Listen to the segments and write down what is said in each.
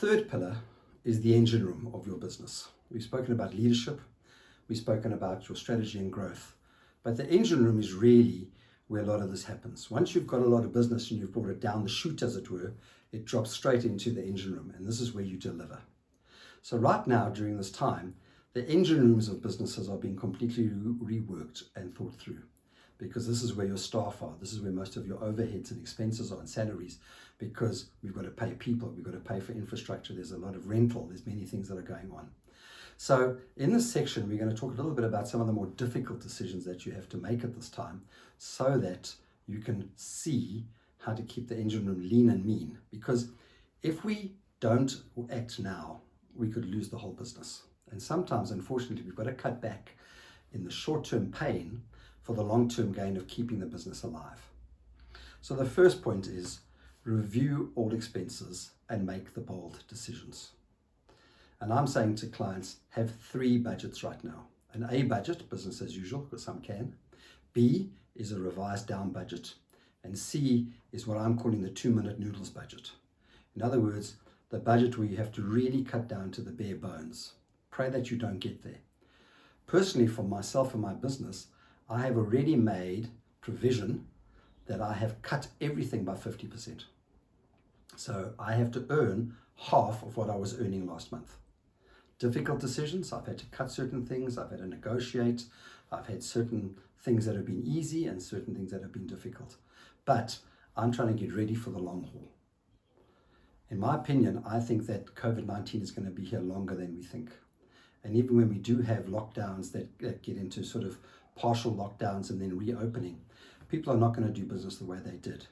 third pillar is the engine room of your business. We've spoken about leadership, we've spoken about your strategy and growth, but the engine room is really where a lot of this happens. Once you've got a lot of business and you've brought it down the chute, as it were, it drops straight into the engine room, and this is where you deliver. So right now, during this time, the engine rooms of businesses are being completely reworked and thought through, because this is where your staff are. This is where most of your overheads and expenses are, and salaries, because we've got to pay people, we've got to pay for infrastructure, there's a lot of rental, there's many things that are going on. So in this section, we're going to talk a little bit about some of the more difficult decisions that you have to make at this time, so that you can see how to keep the engine room lean and mean. Because if we don't act now, we could lose the whole business. And sometimes, unfortunately, we've got to cut back in the short-term pain for the long-term gain of keeping the business alive. So the first point is review all expenses and make the bold decisions. And I'm saying to clients, have 3 budgets right now. An A budget, business as usual, because some can. B is a revised down budget. And C is what I'm calling the 2-minute noodles budget. In other words, the budget where you have to really cut down to the bare bones. Pray that you don't get there. Personally, for myself and my business, I have already made provision that I have cut everything by 50%. So I have to earn half of what I was earning last month. Difficult decisions, I've had to cut certain things, I've had to negotiate, I've had certain things that have been easy and certain things that have been difficult. But I'm trying to get ready for the long haul. In my opinion, I think that COVID-19 is going to be here longer than we think. And even when we do have lockdowns that get into sort of partial lockdowns and then reopening, people are not going to do business the way they did.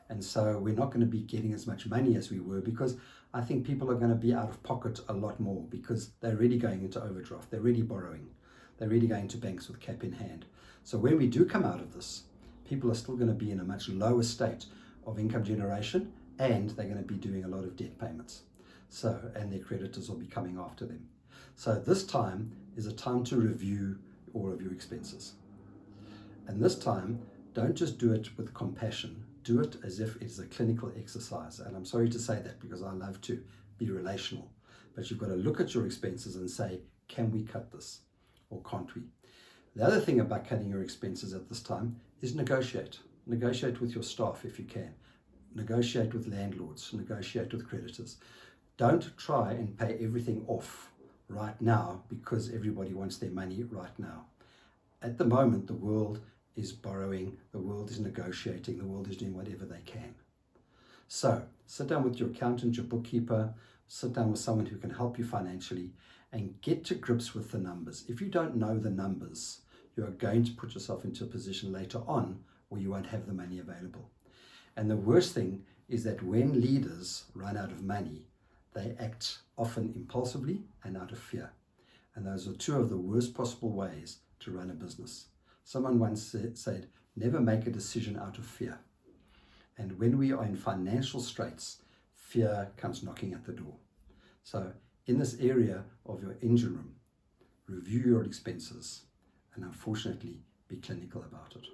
And so we're not going to be getting as much money as we were, because I think people are going to be out of pocket a lot more, because they're really going into overdraft, they're really borrowing, they're really going to banks with cap in hand. So when we do come out of this, people are still going to be in a much lower state of income generation, and they're going to be doing a lot of debt payments. So, and their creditors will be coming after them. So this time is a time to review all of your expenses. And this time, don't just do it with compassion. Do it as if it's a clinical exercise. And I'm sorry to say that, because I love to be relational. But you've got to look at your expenses and say, can we cut this or can't we? The other thing about cutting your expenses at this time is negotiate. Negotiate with your staff if you can. Negotiate with landlords. Negotiate with creditors. Don't try and pay everything off right now because everybody wants their money right now. At the moment, the world is borrowing, the world is negotiating, the world is doing whatever they can. So sit down with your accountant, your bookkeeper, sit down with someone who can help you financially, and get to grips with the numbers. If you don't know the numbers, you are going to put yourself into a position later on where you won't have the money available. And the worst thing is that when leaders run out of money, they act often impulsively and out of fear. And those are 2 of the worst possible ways to run a business. Someone once said, never make a decision out of fear. And when we are in financial straits, fear comes knocking at the door. So in this area of your engine room, review your expenses and unfortunately be clinical about it.